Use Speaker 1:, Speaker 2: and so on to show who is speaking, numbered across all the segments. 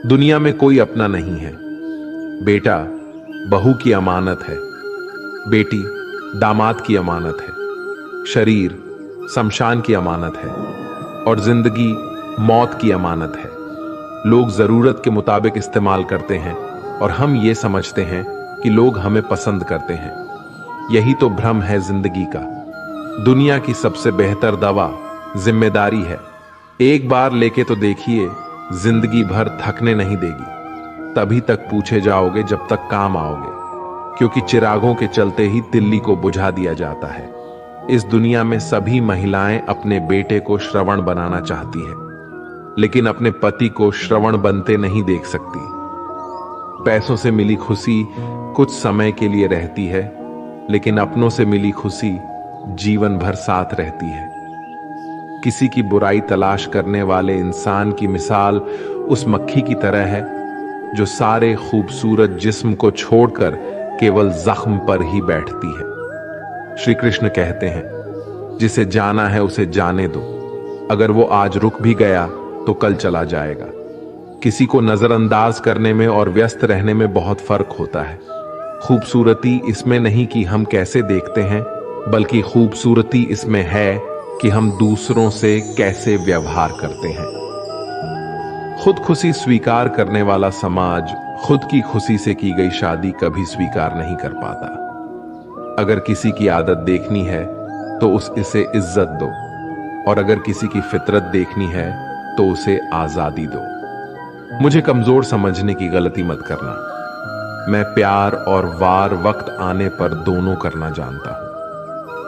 Speaker 1: दुनिया में कोई अपना नहीं है। बेटा बहू की अमानत है, बेटी दामाद की अमानत है, शरीर शमशान की अमानत है और जिंदगी मौत की अमानत है। लोग जरूरत के मुताबिक इस्तेमाल करते हैं और हम ये समझते हैं कि लोग हमें पसंद करते हैं। यही तो भ्रम है जिंदगी का। दुनिया की सबसे बेहतर दवा जिम्मेदारी है। एक बार लेके तो देखिए, जिंदगी भर थकने नहीं देगी। तभी तक पूछे जाओगे जब तक काम आओगे, क्योंकि चिरागों के चलते ही दिल्ली को बुझा दिया जाता है। इस दुनिया में सभी महिलाएं अपने बेटे को श्रवण बनाना चाहती है, लेकिन अपने पति को श्रवण बनते नहीं देख सकती। पैसों से मिली खुशी कुछ समय के लिए रहती है, लेकिन अपनों से मिली खुशी जीवन भर साथ रहती है। किसी की बुराई तलाश करने वाले इंसान की मिसाल उस मक्खी की तरह है जो सारे खूबसूरत जिस्म को छोड़कर केवल जख्म पर ही बैठती है। श्री कृष्ण कहते हैं, जिसे जाना है उसे जाने दो। अगर वो आज रुक भी गया तो कल चला जाएगा। किसी को नजरअंदाज करने में और व्यस्त रहने में बहुत फर्क होता है। खूबसूरती इसमें नहीं कि हम कैसे देखते हैं, बल्कि खूबसूरती इसमें है कि हम दूसरों से कैसे व्यवहार करते हैं। खुद खुशी स्वीकार करने वाला समाज खुद की खुशी से की गई शादी कभी स्वीकार नहीं कर पाता। अगर किसी की आदत देखनी है तो इसे इज्जत दो, और अगर किसी की फितरत देखनी है तो उसे आजादी दो। मुझे कमजोर समझने की गलती मत करना। मैं प्यार और वार वक्त आने पर दोनों करना जानता हूं।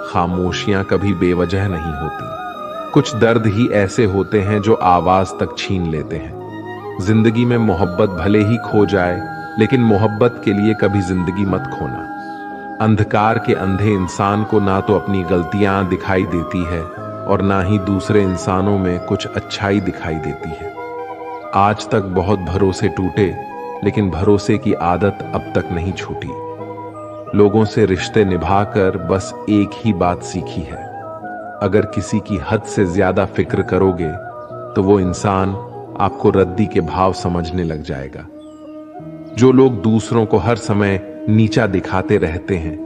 Speaker 1: खामोशियां कभी बेवजह नहीं होती। कुछ दर्द ही ऐसे होते हैं जो आवाज तक छीन लेते हैं। जिंदगी में मोहब्बत भले ही खो जाए, लेकिन मोहब्बत के लिए कभी जिंदगी मत खोना। अंधकार के अंधे इंसान को ना तो अपनी गलतियां दिखाई देती है और ना ही दूसरे इंसानों में कुछ अच्छाई दिखाई देती है। आज तक बहुत भरोसे टूटे, लेकिन भरोसे की आदत अब तक नहीं छूटी। लोगों से रिश्ते निभाकर बस एक ही बात सीखी है, अगर किसी की हद से ज्यादा फिक्र करोगे तो वो इंसान आपको रद्दी के भाव समझने लग जाएगा। जो लोग दूसरों को हर समय नीचा दिखाते रहते हैं,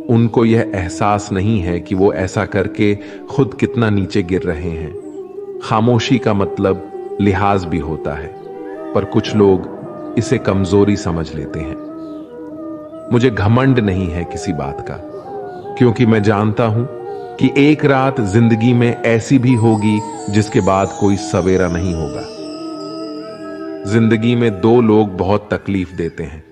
Speaker 1: उनको यह एहसास नहीं है कि वो ऐसा करके खुद कितना नीचे गिर रहे हैं। खामोशी का मतलब लिहाज भी होता है, पर कुछ लोग इसे कमजोरी समझ लेते हैं। मुझे घमंड नहीं है किसी बात का, क्योंकि मैं जानता हूं कि एक रात जिंदगी में ऐसी भी होगी जिसके बाद कोई सवेरा नहीं होगा। जिंदगी में दो लोग बहुत तकलीफ देते हैं।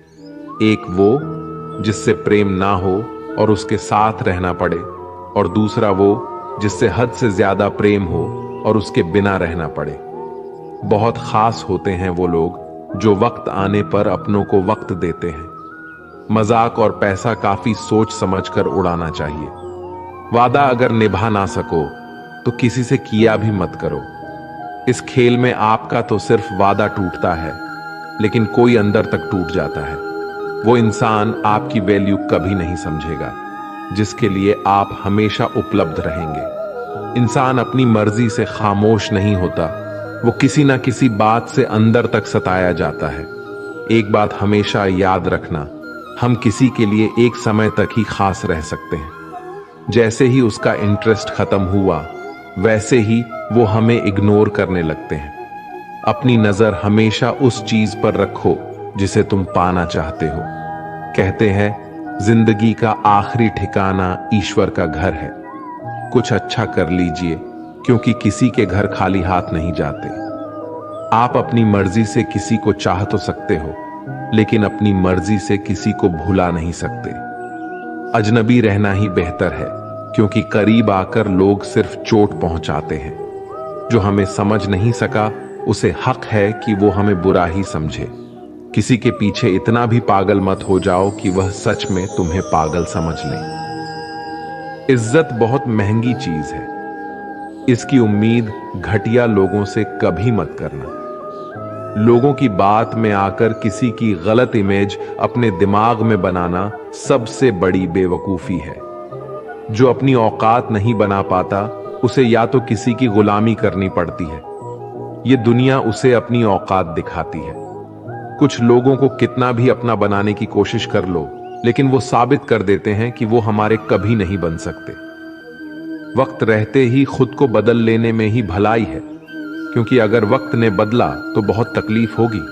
Speaker 1: एक वो जिससे प्रेम ना हो और उसके साथ रहना पड़े, और दूसरा वो जिससे हद से ज्यादा प्रेम हो और उसके बिना रहना पड़े। बहुत खास होते हैं वो लोग जो वक्त आने पर अपनों को वक्त देते हैं। मजाक और पैसा काफी सोच समझकर उड़ाना चाहिए। वादा अगर निभा ना सको तो किसी से किया भी मत करो। इस खेल में आपका तो सिर्फ वादा टूटता है, लेकिन कोई अंदर तक टूट जाता है। वो इंसान आपकी वैल्यू कभी नहीं समझेगा जिसके लिए आप हमेशा उपलब्ध रहेंगे। इंसान अपनी मर्जी से खामोश नहीं होता, वो किसी ना किसी बात से अंदर तक सताया जाता है। एक बात हमेशा याद रखना, हम किसी के लिए एक समय तक ही खास रह सकते हैं। जैसे ही उसका इंटरेस्ट खत्म हुआ, वैसे ही वो हमें इग्नोर करने लगते हैं। अपनी नजर हमेशा उस चीज पर रखो जिसे तुम पाना चाहते हो। कहते हैं जिंदगी का आखिरी ठिकाना ईश्वर का घर है। कुछ अच्छा कर लीजिए, क्योंकि किसी के घर खाली हाथ नहीं जाते। आप अपनी मर्जी से किसी को चाह तो सकते हो, लेकिन अपनी मर्जी से किसी को भुला नहीं सकते। अजनबी रहना ही बेहतर है, क्योंकि करीब आकर लोग सिर्फ चोट पहुंचाते हैं। जो हमें समझ नहीं सका, उसे हक है कि वो हमें बुरा ही समझे। किसी के पीछे इतना भी पागल मत हो जाओ कि वह सच में तुम्हें पागल समझ ले। इज्जत बहुत महंगी चीज है, इसकी उम्मीद घटिया लोगों से कभी मत करना। लोगों की बात में आकर किसी की गलत इमेज अपने दिमाग में बनाना सबसे बड़ी बेवकूफी है। जो अपनी औकात नहीं बना पाता, उसे या तो किसी की गुलामी करनी पड़ती है ये दुनिया उसे अपनी औकात दिखाती है। कुछ लोगों को कितना भी अपना बनाने की कोशिश कर लो, लेकिन वो साबित कर देते हैं कि वो हमारे कभी नहीं बन सकते। वक्त रहते ही खुद को बदल लेने में ही भलाई है, क्योंकि अगर वक्त ने बदला तो बहुत तकलीफ होगी।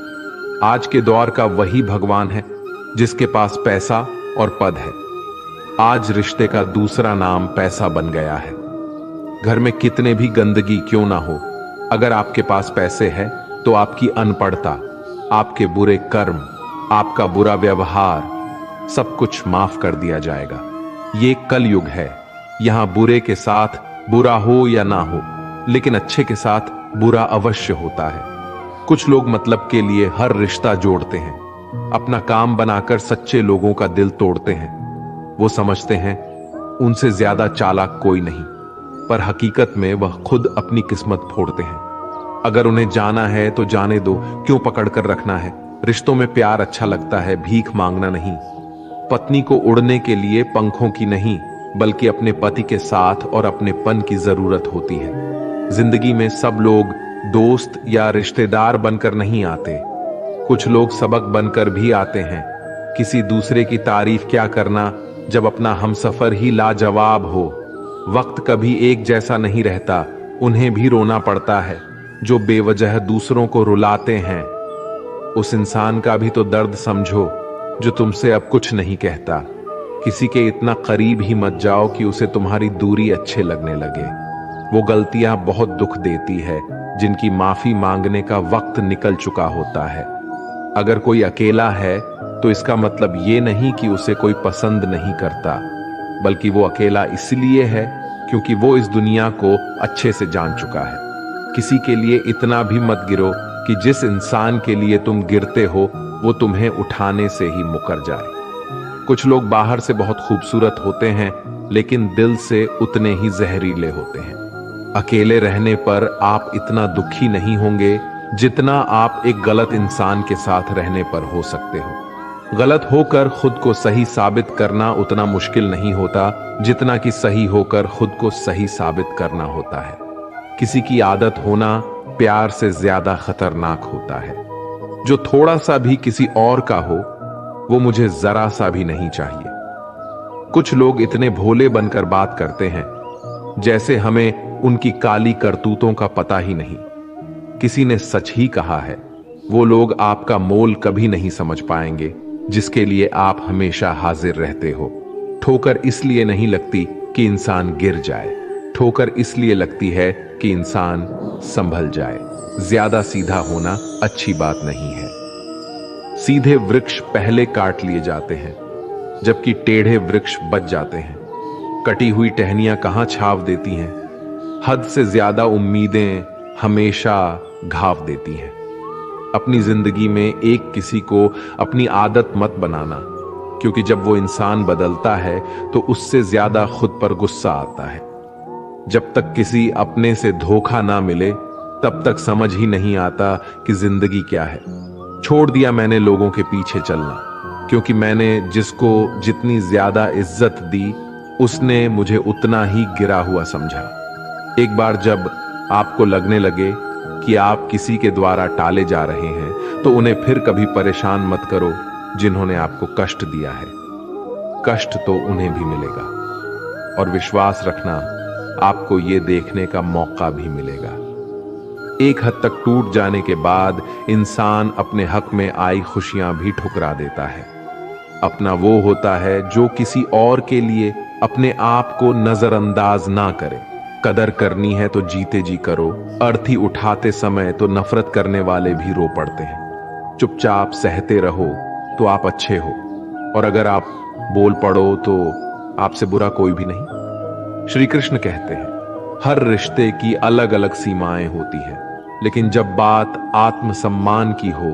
Speaker 1: आज के दौर का वही भगवान है जिसके पास पैसा और पद है। आज रिश्ते का दूसरा नाम पैसा बन गया है। घर में कितने भी गंदगी क्यों ना हो, अगर आपके पास पैसे है तो आपकी अनपढ़ता, आपके बुरे कर्म, आपका बुरा व्यवहार, सब कुछ माफ कर दिया जाएगा। ये कलयुग है। यहां बुरे के साथ बुरा हो या ना हो, लेकिन अच्छे के साथ बुरा अवश्य होता है। कुछ लोग मतलब के लिए हर रिश्ता जोड़ते हैं, अपना काम बनाकर सच्चे लोगों का दिल तोड़ते हैं। वो समझते हैं उनसे ज्यादा चालाक कोई नहीं, पर हकीकत में वह खुद अपनी किस्मत फोड़ते हैं। अगर उन्हें जाना है तो जाने दो, क्यों पकड़ कर रखना है। रिश्तों में प्यार अच्छा लगता है, भीख मांगना नहीं। पत्नी को उड़ने के लिए पंखों की नहीं, बल्कि अपने पति के साथ और अपनेपन की जरूरत होती है। जिंदगी में सब लोग दोस्त या रिश्तेदार बनकर नहीं आते, कुछ लोग सबक बनकर भी आते हैं। किसी दूसरे की तारीफ क्या करना जब अपना हमसफर ही लाजवाब हो। वक्त कभी एक जैसा नहीं रहता, उन्हें भी रोना पड़ता है जो बेवजह दूसरों को रुलाते हैं। उस इंसान का भी तो दर्द समझो जो तुमसे अब कुछ नहीं कहता। किसी के इतना करीब ही मत जाओ कि उसे तुम्हारी दूरी अच्छे लगने लगे। वो गलतियां बहुत दुख देती है जिनकी माफी मांगने का वक्त निकल चुका होता है। अगर कोई अकेला है तो इसका मतलब ये नहीं कि उसे कोई पसंद नहीं करता, बल्कि वो अकेला इसलिए है क्योंकि वो इस दुनिया को अच्छे से जान चुका है। किसी के लिए इतना भी मत गिरो कि जिस इंसान के लिए तुम गिरते हो वो तुम्हें उठाने से ही मुकर जाए। कुछ लोग बाहर से बहुत खूबसूरत होते हैं, लेकिन दिल से उतने ही जहरीले होते हैं। अकेले रहने पर आप इतना दुखी नहीं होंगे जितना आप एक गलत इंसान के साथ रहने पर हो सकते हो। गलत होकर खुद को सही साबित करना उतना मुश्किल नहीं होता जितना कि सही होकर खुद को सही साबित करना होता है। किसी की आदत होना प्यार से ज्यादा खतरनाक होता है। जो थोड़ा सा भी किसी और का हो वो मुझे जरा सा भी नहीं चाहिए। कुछ लोग इतने भोले बनकर बात करते हैं जैसे हमें उनकी काली करतूतों का पता ही नहीं। किसी ने सच ही कहा है, वो लोग आपका मोल कभी नहीं समझ पाएंगे जिसके लिए आप हमेशा हाजिर रहते हो। ठोकर इसलिए नहीं लगती कि इंसान गिर जाए, ठोकर इसलिए लगती है कि इंसान संभल जाए। ज्यादा सीधा होना अच्छी बात नहीं है। सीधे वृक्ष पहले काट लिए जाते हैं, जबकि टेढ़े वृक्ष बच जाते हैं। कटी हुई टहनियां कहां छाव देती हैं। हद से ज्यादा उम्मीदें हमेशा घाव देती हैं। अपनी जिंदगी में एक किसी को अपनी आदत मत बनाना, क्योंकि जब वो इंसान बदलता है तो उससे ज्यादा खुद पर गुस्सा आता है। जब तक किसी अपने से धोखा ना मिले तब तक समझ ही नहीं आता कि जिंदगी क्या है। छोड़ दिया मैंने लोगों के पीछे चलना, क्योंकि मैंने जिसको जितनी ज्यादा इज्जत दी उसने मुझे उतना ही गिरा हुआ समझा। एक बार जब आपको लगने लगे कि आप किसी के द्वारा टाले जा रहे हैं तो उन्हें फिर कभी परेशान मत करो जिन्होंने आपको कष्ट दिया है। कष्ट तो उन्हें भी मिलेगा, और विश्वास रखना आपको ये देखने का मौका भी मिलेगा। एक हद तक टूट जाने के बाद इंसान अपने हक में आई खुशियां भी ठुकरा देता है। अपना वो होता है जो किसी और के लिए अपने आप को नजरअंदाज ना करे। कदर करनी है तो जीते जी करो। अर्थी उठाते समय तो नफरत करने वाले भी रो पड़ते हैं। चुपचाप सहते रहो तो आप अच्छे हो, और अगर आप बोल पड़ो तो आपसे बुरा कोई भी नहीं। श्री कृष्ण कहते हैं हर रिश्ते की अलग अलग सीमाएं होती है, लेकिन जब बात आत्मसम्मान की हो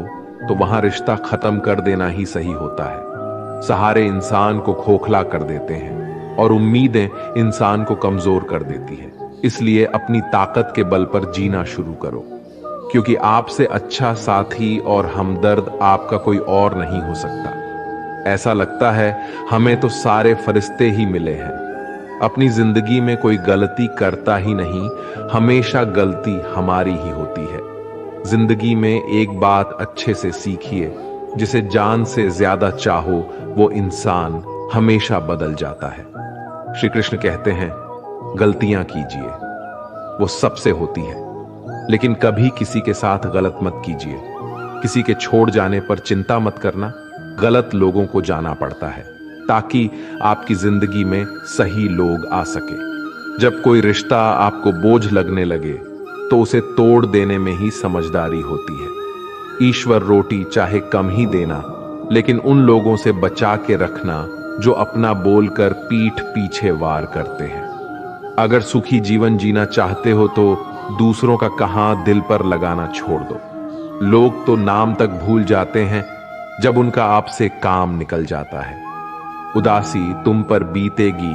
Speaker 1: तो वहां रिश्ता खत्म कर देना ही सही होता है। सहारे इंसान को खोखला कर देते हैं और उम्मीदें इंसान को कमजोर कर देती है। इसलिए अपनी ताकत के बल पर जीना शुरू करो, क्योंकि आपसे अच्छा साथी और हमदर्द आपका कोई और नहीं हो सकता। ऐसा लगता है हमें तो सारे फरिश्ते ही मिले हैं। अपनी जिंदगी में कोई गलती करता ही नहीं, हमेशा गलती हमारी ही होती है। जिंदगी में एक बात अच्छे से सीखिए, जिसे जान से ज्यादा चाहो वो इंसान हमेशा बदल जाता है। श्री कृष्ण कहते हैं, गलतियां कीजिए, वो सबसे होती है, लेकिन कभी किसी के साथ गलत मत कीजिए। किसी के छोड़ जाने पर चिंता मत करना, गलत लोगों को जाना पड़ता है ताकि आपकी जिंदगी में सही लोग आ सके। जब कोई रिश्ता आपको बोझ लगने लगे तो उसे तोड़ देने में ही समझदारी होती है। ईश्वर रोटी चाहे कम ही देना, लेकिन उन लोगों से बचा के रखना जो अपना बोलकर पीठ पीछे वार करते हैं। अगर सुखी जीवन जीना चाहते हो तो दूसरों का कहां दिल पर लगाना छोड़ दो। लोग तो नाम तक भूल जाते हैं जब उनका आपसे काम निकल जाता है। उदासी तुम पर बीतेगी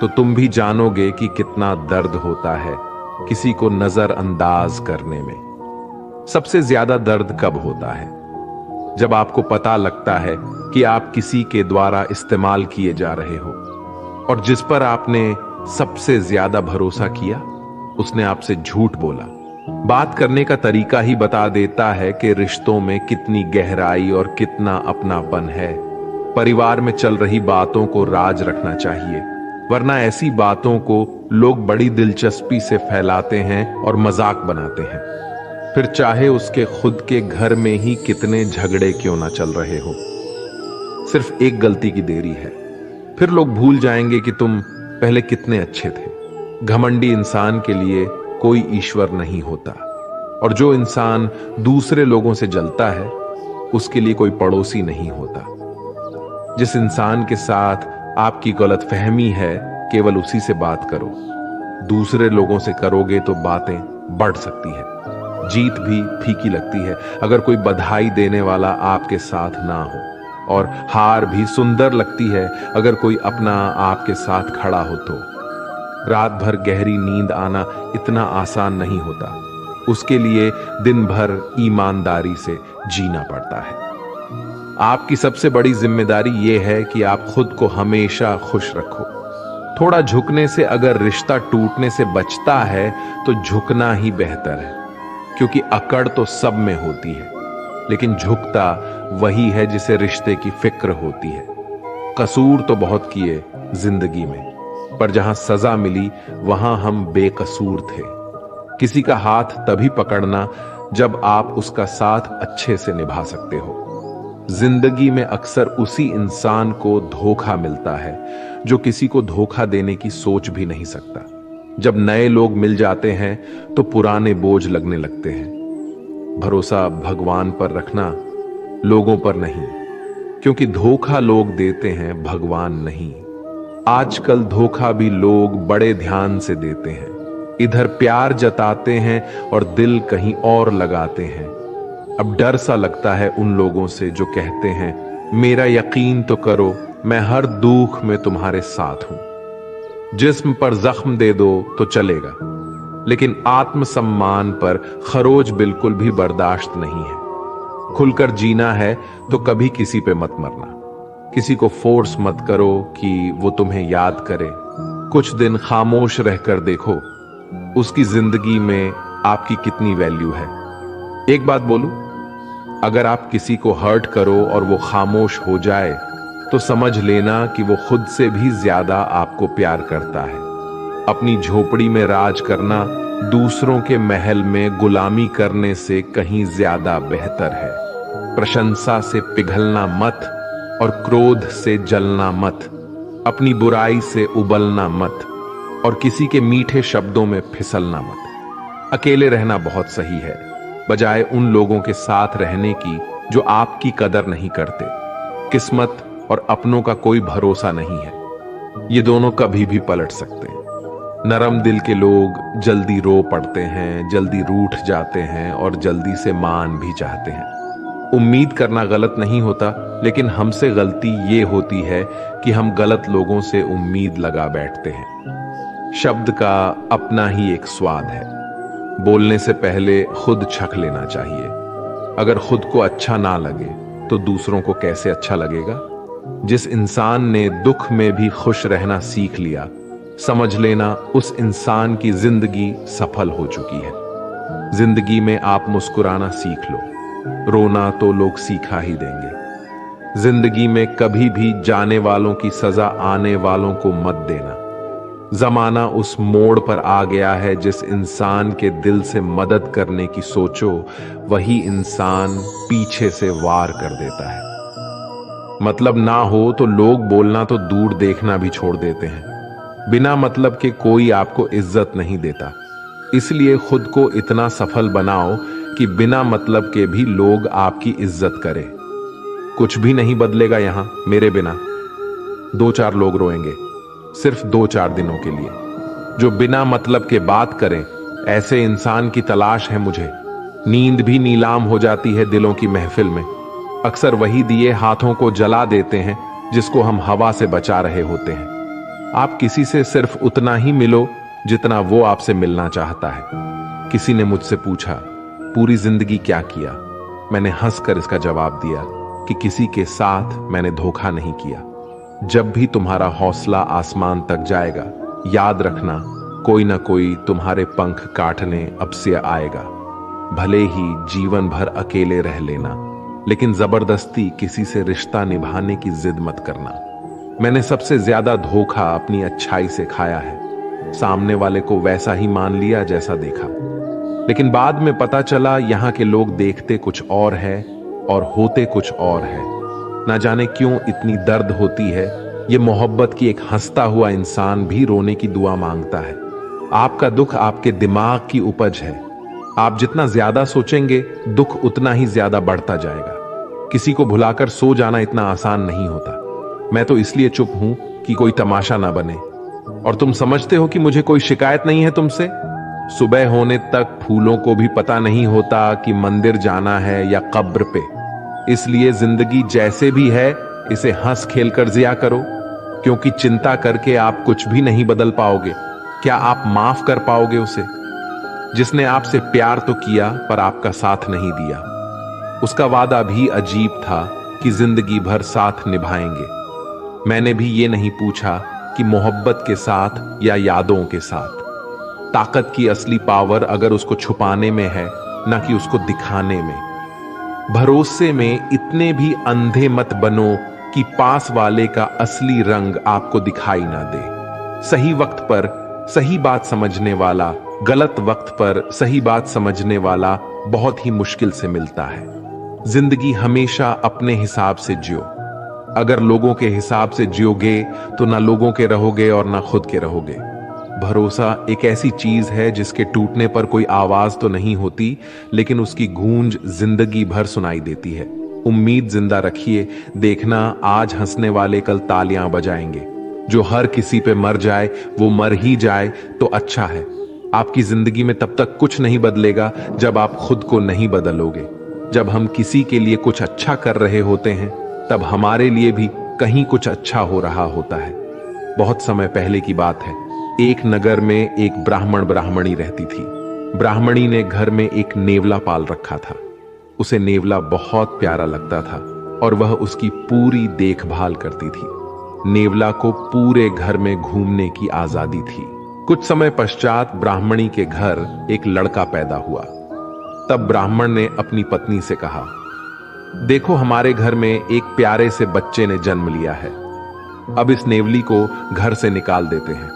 Speaker 1: तो तुम भी जानोगे कि कितना दर्द होता है किसी को नजरअंदाज करने में। सबसे ज्यादा दर्द कब होता है? जब आपको पता लगता है कि आप किसी के द्वारा इस्तेमाल किए जा रहे हो और जिस पर आपने सबसे ज्यादा भरोसा किया उसने आपसे झूठ बोला। बात करने का तरीका ही बता देता है कि रिश्तों में कितनी गहराई और कितना अपनापन है। परिवार में चल रही बातों को राज रखना चाहिए, वरना ऐसी बातों को लोग बड़ी दिलचस्पी से फैलाते हैं और मजाक बनाते हैं। फिर चाहे उसके खुद के घर में ही कितने झगड़े क्यों ना चल रहे हो, सिर्फ एक गलती की देरी है, फिर लोग भूल जाएंगे कि तुम पहले कितने अच्छे थे। घमंडी इंसान के लिए कोई ईश्वर नहीं होता, और जो इंसान दूसरे लोगों से जलता है उसके लिए कोई पड़ोसी नहीं होता। जिस इंसान के साथ आपकी गलतफहमी है केवल उसी से बात करो। दूसरे लोगों से करोगे तो बातें बढ़ सकती है। जीत भी फीकी लगती है अगर कोई बधाई देने वाला आपके साथ ना हो, और हार भी सुंदर लगती है अगर कोई अपना आपके साथ खड़ा हो तो। रात भर गहरी नींद आना इतना आसान नहीं होता, उसके लिए दिन भर ईमानदारी से जीना पड़ता है। आपकी सबसे बड़ी जिम्मेदारी यह है कि आप खुद को हमेशा खुश रखो। थोड़ा झुकने से अगर रिश्ता टूटने से बचता है तो झुकना ही बेहतर है, क्योंकि अकड़ तो सब में होती है, लेकिन झुकता वही है जिसे रिश्ते की फिक्र होती है। कसूर तो बहुत किए जिंदगी में, पर जहां सजा मिली वहां हम बेकसूर थे। किसी का हाथ तभी पकड़ना जब आप उसका साथ अच्छे से निभा सकते हो। जिंदगी में अक्सर उसी इंसान को धोखा मिलता है जो किसी को धोखा देने की सोच भी नहीं सकता। जब नए लोग मिल जाते हैं तो पुराने बोझ लगने लगते हैं। भरोसा भगवान पर रखना, लोगों पर नहीं, क्योंकि धोखा लोग देते हैं, भगवान नहीं। आजकल धोखा भी लोग बड़े ध्यान से देते हैं। इधर प्यार जताते हैं और दिल कहीं और लगाते हैं। अब डर सा लगता है उन लोगों से जो कहते हैं, मेरा यकीन तो करो, मैं हर दुख में तुम्हारे साथ हूं। जिस्म पर जख्म दे दो तो चलेगा, लेकिन आत्मसम्मान पर खरोच बिल्कुल भी बर्दाश्त नहीं है। खुलकर जीना है तो कभी किसी पे मत मरना। किसी को फोर्स मत करो कि वो तुम्हें याद करे। कुछ दिन खामोश रहकर देखो उसकी जिंदगी में आपकी कितनी वैल्यू है। एक बात बोलूं, अगर आप किसी को हर्ट करो और वो खामोश हो जाए तो समझ लेना कि वो खुद से भी ज्यादा आपको प्यार करता है। अपनी झोपड़ी में राज करना दूसरों के महल में गुलामी करने से कहीं ज्यादा बेहतर है। प्रशंसा से पिघलना मत और क्रोध से जलना मत। अपनी बुराई से उबलना मत और किसी के मीठे शब्दों में फिसलना मत। अकेले रहना बहुत सही है, बजाय उन लोगों के साथ रहने की जो आपकी कदर नहीं करते। किस्मत और अपनों का कोई भरोसा नहीं है, ये दोनों कभी भी पलट सकते हैं। नरम दिल के लोग जल्दी रो पड़ते हैं, जल्दी रूठ जाते हैं और जल्दी से मान भी चाहते हैं। उम्मीद करना गलत नहीं होता, लेकिन हमसे गलती ये होती है कि हम गलत लोगों से उम्मीद लगा बैठते हैं। शब्द का अपना ही एक स्वाद है। बोलने से पहले खुद छक लेना चाहिए। अगर खुद को अच्छा ना लगे तो दूसरों को कैसे अच्छा लगेगा। जिस इंसान ने दुख में भी खुश रहना सीख लिया, समझ लेना उस इंसान की जिंदगी सफल हो चुकी है। जिंदगी में आप मुस्कुराना सीख लो, रोना तो लोग सीखा ही देंगे। जिंदगी में कभी भी जाने वालों की सजा आने वालों को मत देना। जमाना उस मोड़ पर आ गया है, जिस इंसान के दिल से मदद करने की सोचो वही इंसान पीछे से वार कर देता है। मतलब ना हो तो लोग बोलना तो दूर देखना भी छोड़ देते हैं। बिना मतलब के कोई आपको इज्जत नहीं देता, इसलिए खुद को इतना सफल बनाओ कि बिना मतलब के भी लोग आपकी इज्जत करें। कुछ भी नहीं बदलेगा यहां मेरे बिना। 2-4 लोग रोएंगे, सिर्फ 2-4 दिनों के लिए, जो बिना मतलब के बात करें। ऐसे इंसान की तलाश है मुझे। नींद भी नीलाम हो जाती है दिलों की महफिल में। अक्सर वही दिए हाथों को जला देते हैं जिसको हम हवा से बचा रहे होते हैं। आप किसी से सिर्फ उतना ही मिलो जितना वो आपसे मिलना चाहता है। किसी ने मुझसे पूछा, पूरी जिंदगी क्या किया? मैंने हंसकर इसका जवाब दिया कि किसी के साथ मैंने धोखा नहीं किया। जब भी तुम्हारा हौसला आसमान तक जाएगा, याद रखना कोई ना कोई तुम्हारे पंख काटने अब से आएगा। भले ही जीवन भर अकेले रह लेना, लेकिन जबरदस्ती किसी से रिश्ता निभाने की जिद मत करना। मैंने सबसे ज्यादा धोखा अपनी अच्छाई से खाया है। सामने वाले को वैसा ही मान लिया जैसा देखा, लेकिन बाद में पता चला यहाँ के लोग देखते कुछ और है और होते कुछ और है। ना जाने क्यों इतनी दर्द होती है ये मोहब्बत की एक हंसता हुआ इंसान भी रोने की दुआ मांगता है। आपका दुख आपके दिमाग की उपज है। आप जितना ज्यादा सोचेंगे दुख उतना ही ज्यादा बढ़ता जाएगा। किसी को भुलाकर सो जाना इतना आसान नहीं होता। मैं तो इसलिए चुप हूं कि कोई तमाशा ना बने। और तुम समझते हो कि मुझे कोई शिकायत नहीं है तुमसे? सुबह होने तक फूलों को भी पता नहीं होता कि मंदिर जाना है या कब्र पे। इसलिए जिंदगी जैसे भी है इसे हंस खेल कर जिया करो, क्योंकि चिंता करके आप कुछ भी नहीं बदल पाओगे। क्या आप माफ कर पाओगे उसे जिसने आपसे प्यार तो किया पर आपका साथ नहीं दिया? उसका वादा भी अजीब था कि जिंदगी भर साथ निभाएंगे। मैंने भी ये नहीं पूछा कि मोहब्बत के साथ या यादों के साथ। ताकत की असली पावर अगर उसको छुपाने में है, ना कि उसको दिखाने में। भरोसे में इतने भी अंधे मत बनो कि पास वाले का असली रंग आपको दिखाई ना दे। सही वक्त पर सही बात समझने वाला, गलत वक्त पर सही बात समझने वाला बहुत ही मुश्किल से मिलता है। जिंदगी हमेशा अपने हिसाब से जियो। अगर लोगों के हिसाब से जियोगे तो ना लोगों के रहोगे और ना खुद के रहोगे। भरोसा एक ऐसी चीज है जिसके टूटने पर कोई आवाज तो नहीं होती, लेकिन उसकी गूंज जिंदगी भर सुनाई देती है। उम्मीद जिंदा रखिए, देखना आज हंसने वाले कल तालियां बजाएंगे। जो हर किसी पे मर जाए वो मर ही जाए तो अच्छा है। आपकी जिंदगी में तब तक कुछ नहीं बदलेगा जब आप खुद को नहीं बदलोगे। जब हम किसी के लिए कुछ अच्छा कर रहे होते हैं तब हमारे लिए भी कहीं कुछ अच्छा हो रहा होता है। बहुत समय पहले की बात है। एक नगर में एक ब्राह्मणी रहती थी। ब्राह्मणी ने घर में एक नेवला पाल रखा था। उसे नेवला बहुत प्यारा लगता था और वह उसकी पूरी देखभाल करती थी। नेवला को पूरे घर में घूमने की आजादी थी। कुछ समय पश्चात ब्राह्मणी के घर एक लड़का पैदा हुआ। तब ब्राह्मण ने अपनी पत्नी से कहा, देखो हमारे घर में एक प्यारे से बच्चे ने जन्म लिया है। अब इस नेवली को घर से निकाल देते हैं,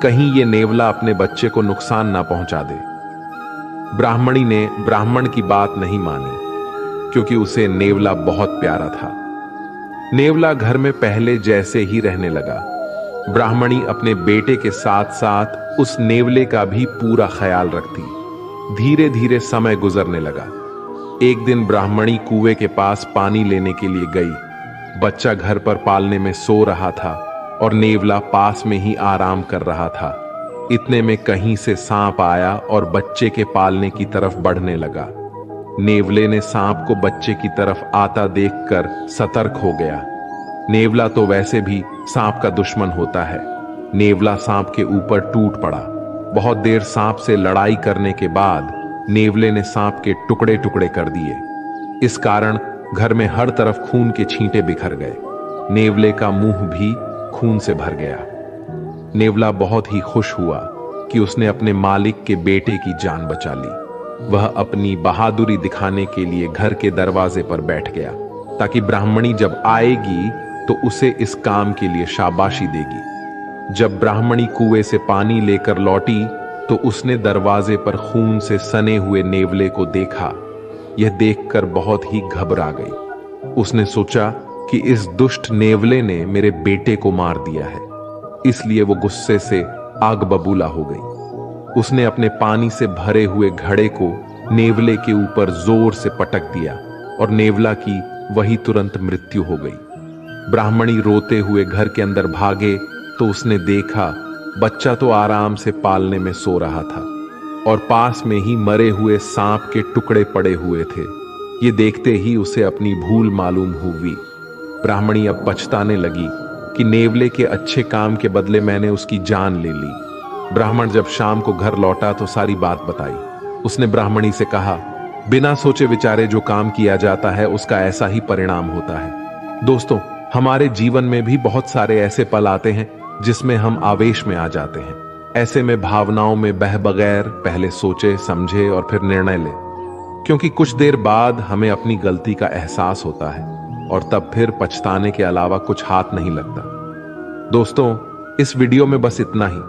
Speaker 1: कहीं ये नेवला अपने बच्चे को नुकसान ना पहुंचा दे। ब्राह्मणी ने ब्राह्मण की बात नहीं मानी, क्योंकि उसे नेवला बहुत प्यारा था। नेवला घर में पहले जैसे ही रहने लगा। ब्राह्मणी अपने बेटे के साथ साथ उस नेवले का भी पूरा ख्याल रखती। धीरे धीरे समय गुजरने लगा। एक दिन ब्राह्मणी कुएं के पास पानी लेने के लिए गई। बच्चा घर पर पालने में सो रहा था और नेवला पास में ही आराम कर रहा था। इतने में कहीं से सांप आया और बच्चे के पालने की तरफ बढ़ने लगा। नेवले ने सांप को बच्चे की तरफ आता देखकर सतर्क हो गया। नेवला तो वैसे भी सांप का दुश्मन होता है। नेवला सांप के ऊपर टूट पड़ा। बहुत देर सांप से लड़ाई करने के बाद नेवले ने सांप के टुकड़े टुकड़े कर दिए। इस कारण घर में हर तरफ खून के छींटे बिखर गए। नेवले का मुंह भी खून से भर गया। नेवला बहुत ही खुश हुआ कि उसने अपने मालिक के बेटे की जान बचा ली। वह अपनी बहादुरी दिखाने के लिए घर के दरवाजे पर बैठ गया ताकि ब्राह्मणी जब आएगी तो उसे इस काम के लिए शाबाशी देगी। जब ब्राह्मणी कुएं से पानी लेकर लौटी तो उसने दरवाजे पर खून से सने हुए नेवले को देखा। यह देखकर बहुत ही घबरा गई। उसने सोचा कि इस दुष्ट नेवले ने मेरे बेटे को मार दिया है, इसलिए वो गुस्से से आग बबूला हो गई। उसने अपने पानी से भरे हुए घड़े को नेवले के ऊपर जोर से पटक दिया और नेवला की वही तुरंत मृत्यु हो गई। ब्राह्मणी रोते हुए घर के अंदर भागे तो उसने देखा बच्चा तो आराम से पालने में सो रहा था और पास में ही मरे हुए सांप के टुकड़े पड़े हुए थे। ये देखते ही उसे अपनी भूल मालूम हुई। ब्राह्मणी अब पछताने लगी कि नेवले के अच्छे काम के बदले मैंने उसकी जान ले ली। ब्राह्मण जब शाम को घर लौटा तो सारी बात बताई। उसने ब्राह्मणी से कहा, बिना सोचे विचारे जो काम किया जाता है उसका ऐसा ही परिणाम होता है। दोस्तों, हमारे जीवन में भी बहुत सारे ऐसे पल आते हैं जिसमें हम आवेश में आ जाते हैं। ऐसे में भावनाओं में बह बगैर पहले सोचे समझे और फिर निर्णय ले, क्योंकि कुछ देर बाद हमें अपनी गलती का एहसास होता है और तब फिर पछताने के अलावा कुछ हाथ नहीं लगता। दोस्तों, इस वीडियो में बस इतना ही।